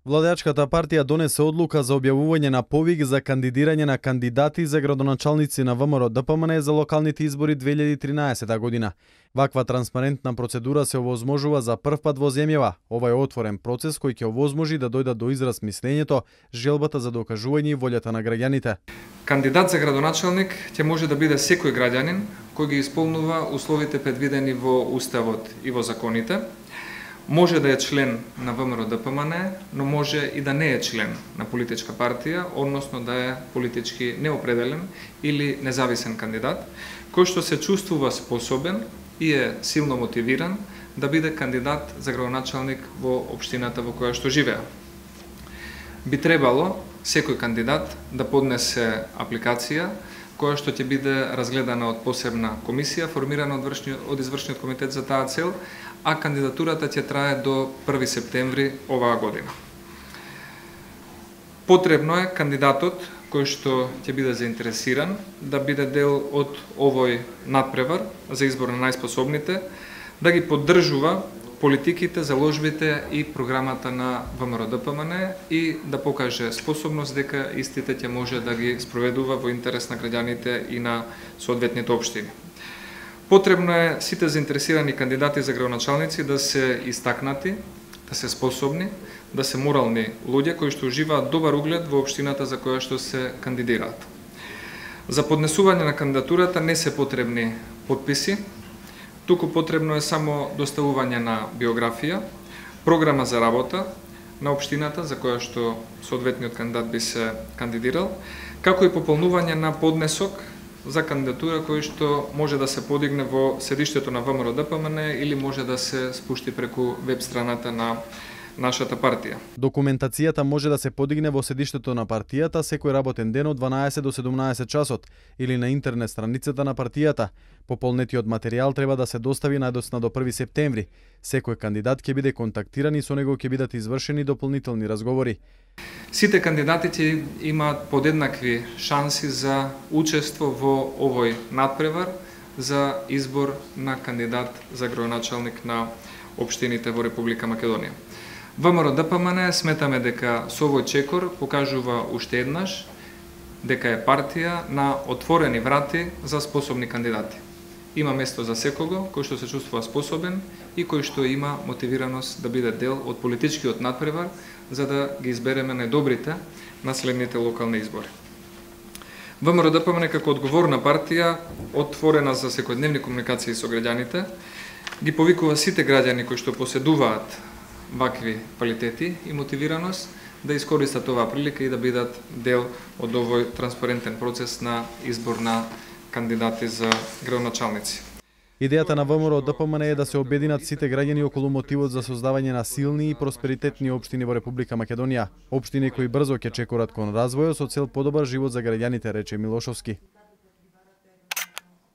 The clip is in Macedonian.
Владеачката партија донесе одлука за објавување на повик за кандидирање на кандидати за градоначалници на ВМРО ДПМН за локалните избори 2013 година. Ваква транспарентна процедура се овозможува за прв пат во земјава. Ова е отворен процес кој ќе овозможи да дојдат до израз мислењето, желбата за докажување и волјата на граѓаните. Кандидат за градоначалник ќе може да биде секој граѓанин кој ги исполнува условите предвидени во Уставот и во законите. Може да е член на ВМРО ДПМН, но може и да не е член на политичка партија, односно да е политички неопределен или независен кандидат, кој што се чувствува способен и е силно мотивиран да биде кандидат за градоначалник во општината во која што живее. Би требало секој кандидат да поднесе апликација која што ќе биде разгледана од посебна комисија, формирана од извршниот комитет за таа цел, а кандидатурата ќе трае до 1 септември оваа година. Потребно е кандидатот кој што ќе биде заинтересиран да биде дел од овој надпревар за избор на најспособните, да ги поддржува политиките, заложбите и програмата на ВМРО ДПМН и да покаже способност дека истите ќе може да ги спроведува во интерес на граѓаните и на соодветните општини. Потребно е сите заинтересирани кандидати за градоначалници да се истакнати, да се способни, да се морални луѓе кои што уживаат добар углед во општината за која што се кандидираат. За поднесување на кандидатурата не се потребни потписи, туку потребно е само доставување на биографија, програма за работа на општината за која што соодветниот кандидат би се кандидирал, како и пополнување на поднесок за кандидатура кој што може да се подигне во седиштето на ВМРО ДПМН или може да се спушти преку веб страната на нашата партија. Документацијата може да се подигне во седиштето на партијата секој работен ден од 12 до 17 часот или на интернет страницата на партијата. Пополнетиот материјал треба да се достави најдоцна до 1 септември. Секој кандидат ќе биде контактиран и со него ќе бидат извршени дополнителни разговори. Сите кандидати ќе имаат подеднакви шанси за учество во овој надпревар за избор на кандидат за градоначалник на општините во Република Македонија. ВМРО ДПМН сметаме дека со овој чекор покажува уште еднаш дека е партија на отворени врати за способни кандидати. Има место за секого кој што се чувствува способен и кој што има мотивираност да биде дел од политичкиот надпревар за да ги избереме најдобрите на следните локални избори. ВМРО ДПМН како одговорна партија, отворена за секојдневни комуникации со граѓаните, ги повикува сите граѓани кои што поседуваат вакви квалитети и мотивираност да искористат оваа прилика и да бидат дел од овој транспарентен процес на избор на кандидати за градоначалници. Идејата на ВМРО ДПМН е да се обединат сите граѓани околу мотивот за создавање на силни и просперитетни општини во Република Македонија, општини кои брзо ќе чекорат кон развојот со цел подобар живот за граѓаните, рече Милошовски.